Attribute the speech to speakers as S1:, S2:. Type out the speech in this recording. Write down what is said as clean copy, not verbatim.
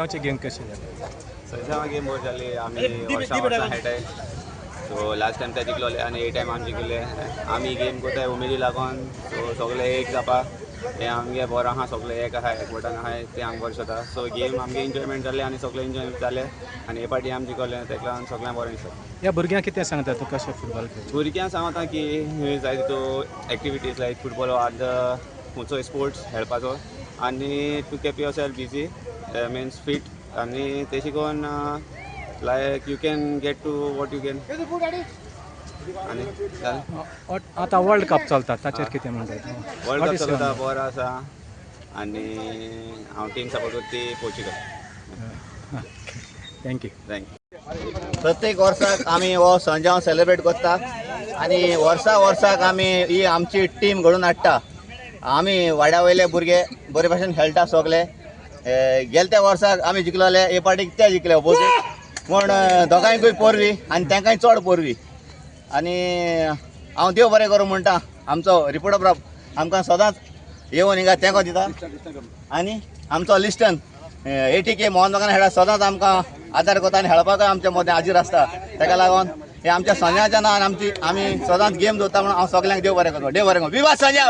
S1: सैजावची game कशी जाली?
S2: सैजावा game बरी जाली. आमी वर्सां खेळटाय. सो लास्ट टायम ते जिखलोले आनी हे टायम आमी जिखले. आमी गेम कोताय उमेदी लागोन. सो सगळे एक जावपा हे आमगे बरो आहा, सगळे एक आहा, एकवटान आहाय ते आमकां बरें जाता. सो गेम आमगे एन्जॉयमेंट जालें आनी सगळे एन्जॉय जाले आनी हे पाटी आमी जिखले तेका लागून सगळ्यांक बरें दिसता.
S1: ह्या भुरग्यांक कितें सांगता तूं कशें फुटबॉल खेळचें?
S2: भुरग्यांक सांगता की जाय तितू activities like football are the खंयचोय स्पोर्ट्स खेळपाचो आनी to keep yourself busy means fit आनी ते शिकोवन like you can get to what you can. आनी
S1: आतां वर्ल्ड कप चलता ताचेर कितें म्हणटा?
S2: वर्ल्ड कप चलता बरो आसा आनी हांव टीम सपोर्ट करता ती पोर्चुगल.
S1: थँक्यू.
S2: थँक्यू.
S3: प्रत्येक वर्साक आमी हो सण सेलिब्रेट करता आनी वर्साक आमी ही आमची टीम घडोवन हाडटा. आमी वाड्या वयले भुरगे बरे भशेन खेळटा सगळे. गेल्या वर्साक आमी जिखलोले, हे पाटीक ते जिखले ऑपोजीट म्हूण दोगांयकूय पोरवी आनी तांकांय चड पोरवी. आनी हांव देव बरें करूं म्हणटा. आमचो रिपोर्टर आमकां सदांच येवन हिंगा तेंको दिता आनी आमचो लिस्टन ATK मोहन बागान खेळा सदांच आमकां आदार करता आनी खेळपाकूय आमच्या मदें हाजीर आसता. ताका लागून हे आमच्या संजयाच्या नांवान आमी सदांच गेम दवरता म्हणून हांव सगळ्यांक देव बरें करूं. देव बरें करूं. विवा संजय.